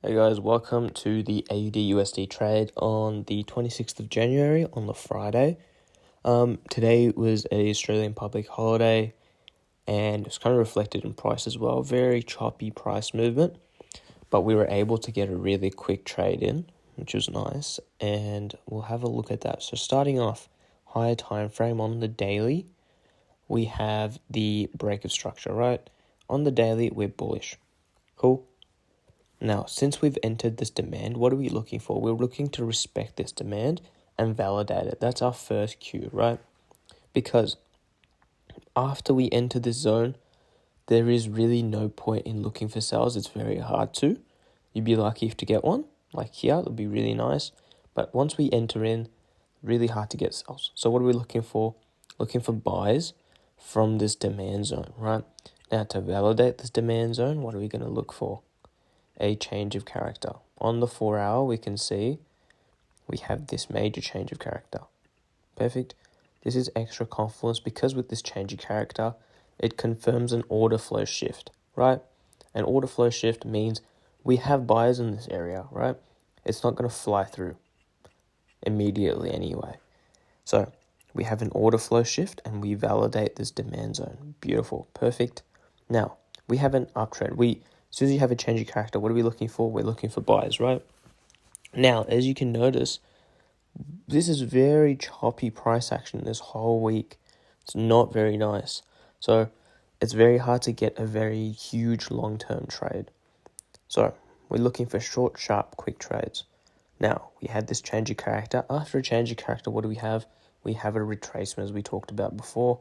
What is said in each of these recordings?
Hey guys, welcome to the AUDUSD trade on the 26th of January on the Friday. Today was a Australian public holiday and it's kind of reflected in price as well. Very choppy price movement, but we were able to get a really quick trade in, which was nice, and we'll have a look at that. So starting off, higher time frame on the daily, we have the break of structure, right? On the daily, we're bullish. Cool. Now, since we've entered this demand, what are we looking for? We're looking to respect this demand and validate it. That's our first cue, right? Because after we enter this zone, there is really no point in looking for sales. It's very hard to. You'd be lucky if to get one, like here, it'll be really nice. But once we enter in, really hard to get sales. So what are we looking for? Looking for buys from this demand zone, right? Now, to validate this demand zone, what are we going to look for? A change of character. On the 4 hour, we can see we have this major change of character. Perfect. This is extra confluence because with this change of character, it confirms an order flow shift, right? An order flow shift means we have buyers in this area, right? It's not going to fly through immediately anyway. So we have an order flow shift and we validate this demand zone. Beautiful. Perfect. Now, we have an uptrend. As soon as you have a change of character, what are we looking for? We're looking for buys, right? Now, as you can notice, this is very choppy price action this whole week. It's not very nice. So it's very hard to get a very huge long-term trade. So we're looking for short, sharp, quick trades. Now, we had this change of character. After a change of character, what do we have? We have a retracement, as we talked about before.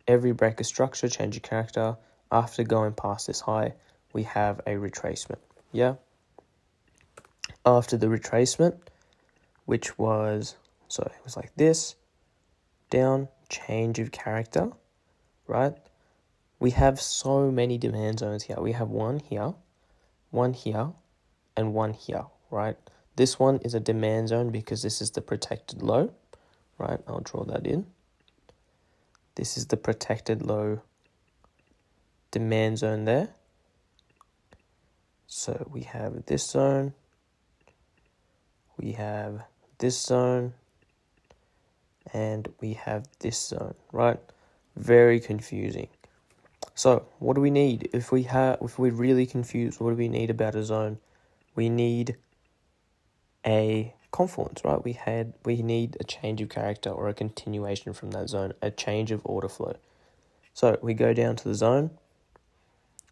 Every break of structure, change of character. After going past this high, we have a retracement, yeah? After the retracement, which was, so it was like this, down, change of character, right? We have so many demand zones here. We have one here, and one here, right? This one is a demand zone because this is the protected low, right? I'll draw that in. This is the protected low demand zone there. So we have this zone, we have this zone, and we have this zone, right? Very confusing. So what do we need? If we're really confused, what do we need about a zone? We need a confluence, right? We need a change of character or a continuation from that zone, a change of order flow. So we go down to the zone.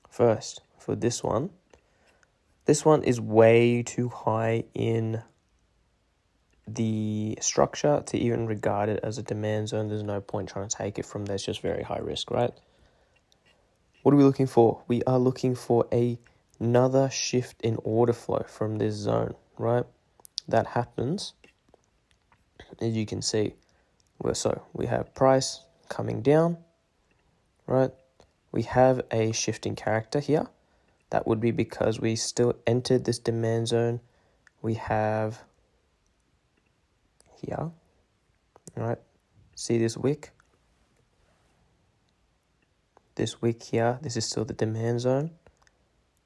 First, for this one is way too high in the structure to even regard it as a demand zone. There's no point trying to take it from there. It's just very high risk, right? What are we looking for? We are looking for another shift in order flow from this zone, right? That happens, as you can see. So we have price coming down, right? We have a shifting character here. That would be because we still entered this demand zone. We have here, right? See this wick? This wick here, this is still the demand zone,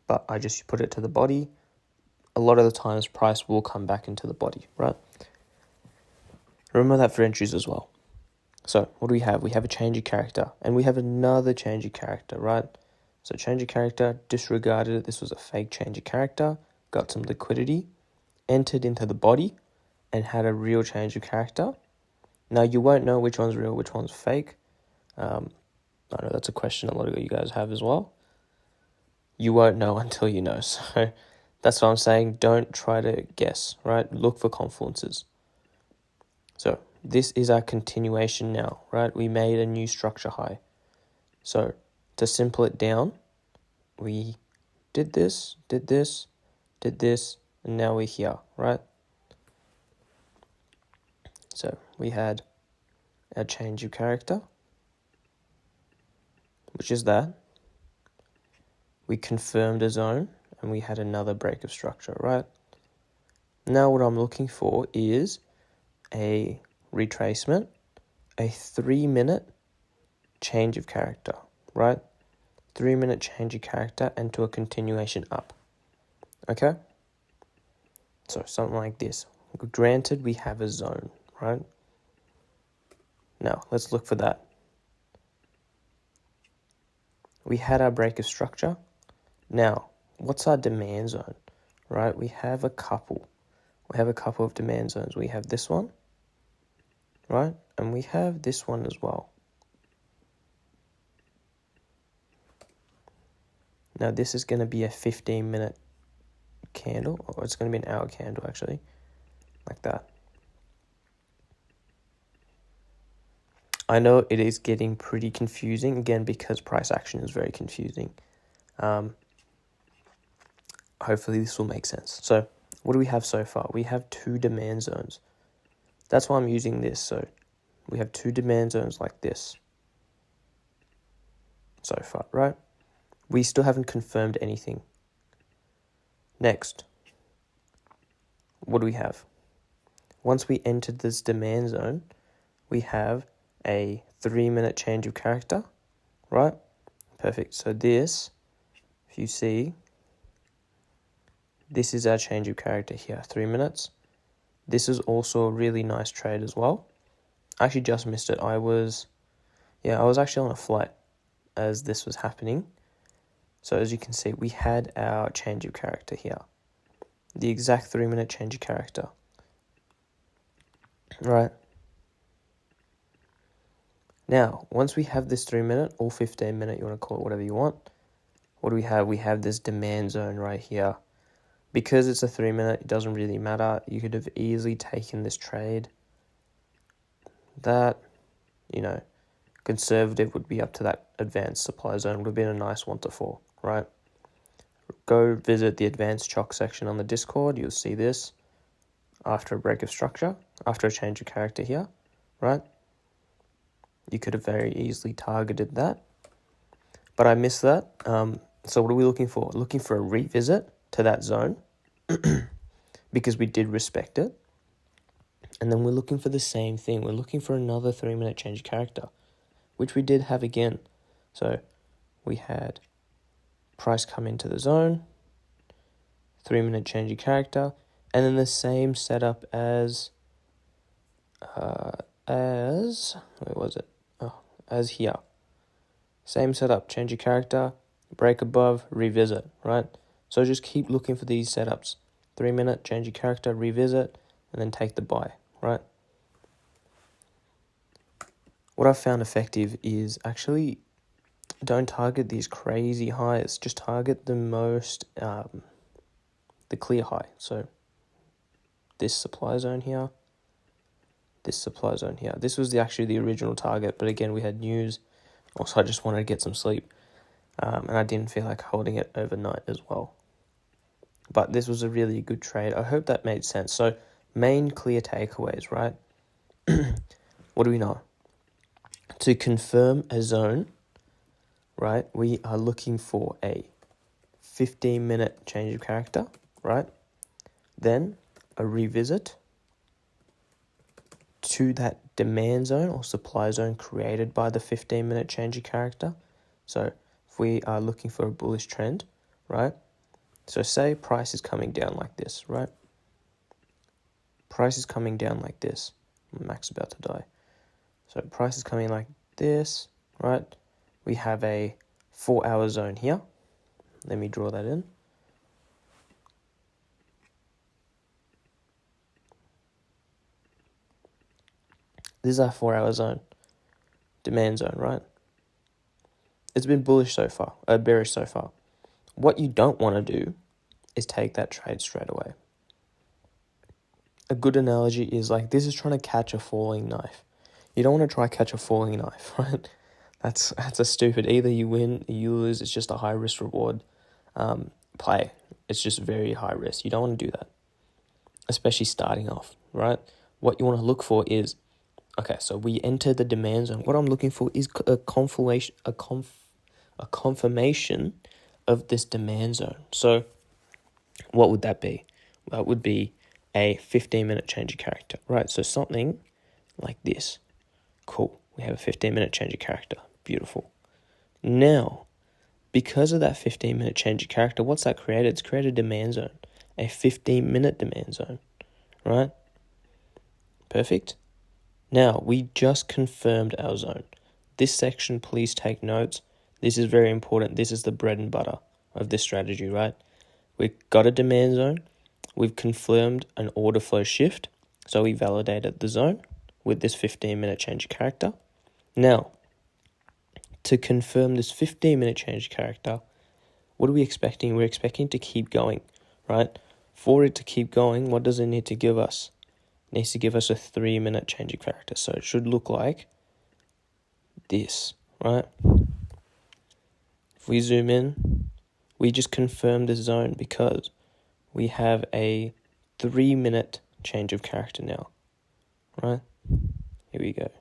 but I just put it to the body. A lot of the times price will come back into the body, right? Remember that for entries as well. So what do we have? We have a change of character and we have another change of character, right? So change of character, disregarded it. This was a fake change of character, got some liquidity, entered into the body and had a real change of character. Now you won't know which one's real, which one's fake. I know that's a question a lot of you guys have as well. You won't know until you know. So that's what I'm saying. Don't try to guess, right? Look for confluences. So this is our continuation now, right? We made a new structure high. So to simple it down, we did this, and now we're here, right? So we had a change of character, which is that. We confirmed a zone, and we had another break of structure, right? Now what I'm looking for is a retracement, a 3-minute change of character, right? 3-minute change of character and to a continuation up, okay? So something like this. Granted, we have a zone, right? Now, let's look for that. We had our break of structure. Now, what's our demand zone, right? We have a couple. We have a couple of demand zones. We have this one, right? And we have this one as well. Now, this is going to be a 15-minute candle, or it's going to be an hour candle, actually, like that. I know it is getting pretty confusing, again, because price action is very confusing. Hopefully this will make sense. So what do we have so far? We have 2 demand zones. That's why I'm using this. So we have 2 demand zones like this so far, right? We still haven't confirmed anything. Next, what do we have? Once we entered this demand zone, we have a 3-minute change of character, right? Perfect. So this, if you see, this is our change of character here, 3 minutes. This is also a really nice trade as well. I actually just missed it. I was actually on a flight as this was happening. So as you can see, we had our change of character here. The exact 3-minute change of character. Right. Now, once we have this 3-minute or 15-minute, you want to call it whatever you want, what do we have? We have this demand zone right here. Because it's a 3-minute, it doesn't really matter. You could have easily taken this trade. That, conservative would be up to that advanced supply zone. Would have been a nice 1 to 4, right? Go visit the advanced chalk section on the Discord. You'll see this after a break of structure, after a change of character here, right? You could have very easily targeted that. But I missed that. So what are we looking for? Looking for a revisit to that zone because we did respect it. And then we're looking for the same thing. We're looking for another 3-minute change of character, which we did have again. So we had price come into the zone, 3-minute change of character, and then the same setup as here. Same setup, change of character, break above, revisit, right? So just keep looking for these setups. 3-minute, change of character, revisit, and then take the buy, right? What I've found effective is actually don't target these crazy highs. Just target the most, the clear high. So this supply zone here, this supply zone here. This was actually the original target, but again, we had news. Also, I just wanted to get some sleep, and I didn't feel like holding it overnight as well. But this was a really good trade. I hope that made sense. So main clear takeaways, right? What do we know? To confirm a zone, right, we are looking for a 15-minute change of character, right? Then a revisit to that demand zone or supply zone created by the 15-minute change of character. So if we are looking for a bullish trend, right? So say price is coming down like this, right? Price is coming down like this. Mac's about to die. So price is coming like this, right? We have a 4-hour zone here. Let me draw that in. This is our 4-hour zone, demand zone, right? It's been bullish so far, bearish so far. What you don't want to do is take that trade straight away. A good analogy is like this is trying to catch a falling knife. You don't want to try catch a falling knife, right? That's a stupid. Either you win, or you lose. It's just a high risk reward play. It's just very high risk. You don't want to do that, especially starting off, right? What you want to look for is, okay, so we enter the demand zone. What I'm looking for is a confirmation of this demand zone. So what would that be? Well, it would be a 15-minute change of character, right? So something like this. Cool. We have a 15-minute change of character. Beautiful. Now, because of that 15-minute change of character, what's that created? It's created a demand zone. a 15-minute demand zone, right? Perfect. Now, we just confirmed our zone. This section, please take notes. This is very important. This is the bread and butter of this strategy, right? We've got a demand zone. We've confirmed an order flow shift. So we validated the zone with this 15-minute change of character. Now, to confirm this 15-minute change of character, what are we expecting? We're expecting to keep going, right? For it to keep going, what does it need to give us? It needs to give us a 3-minute change of character. So it should look like this, right? If we zoom in, we just confirmed the zone because we have a 3-minute change of character now, right? Here we go.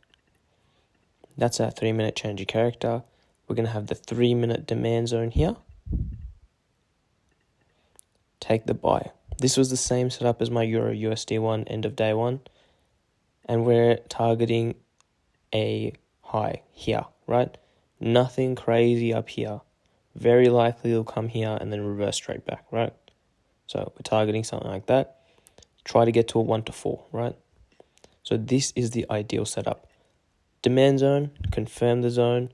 That's our 3-minute change of character. We're going to have the 3-minute demand zone here. Take the buy. This was the same setup as my Euro USD one, end of day one. And we're targeting a high here, right? Nothing crazy up here. Very likely it'll come here and then reverse straight back, right? So we're targeting something like that. Try to get to a 1 to 4, right? So this is the ideal setup. Demand zone, confirm the zone,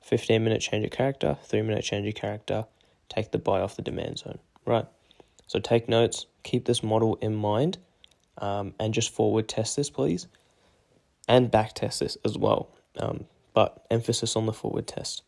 15-minute change of character, 3-minute change of character, take the buy off the demand zone, right? So take notes, keep this model in mind, and just forward test this, please, and back test this as well. But emphasis on the forward test.